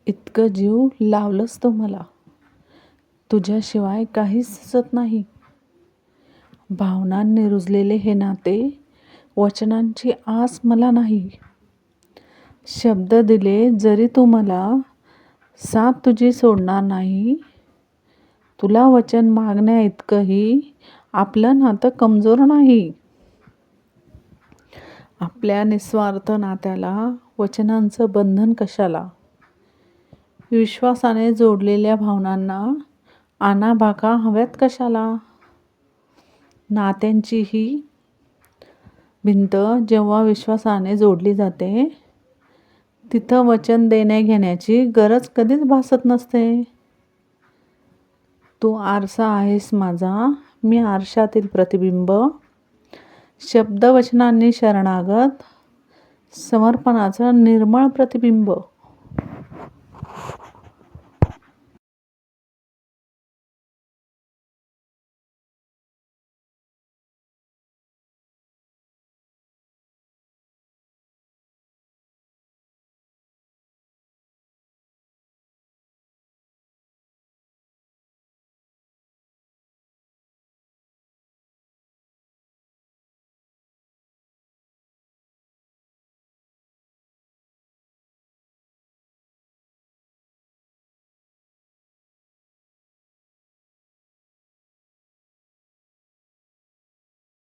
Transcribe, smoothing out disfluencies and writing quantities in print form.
इतकं जीव लावलंस तू मला, तुझ्याशिवाय काहीच सुचत नाही. भावनांनी रुजलेले हे नाते, वचनांची आस मला नाही. शब्द दिले जरी तू मला, साथ तुझी सोडणार नाही. तुला वचन मागण्या इतकंही आपलं नातं कमजोर नाही. आपल्या निस्वार्थ नात्याला वचनांचं बंधन कशाला. विश्वासाने जोडलेल्या भावनांना आणाभाका हव्यात कशाला. नात्यांची ही भिंत जेव्हा विश्वासाने जोडली जाते, तिथं वचन देण्या घेण्याची गरज कधीच भासत नसते. तू आरसा आहेस माझा, मी आरशातील प्रतिबिंब. शब्दवचनांनी शरणागत, समर्पणाचं निर्मळ प्रतिबिंब.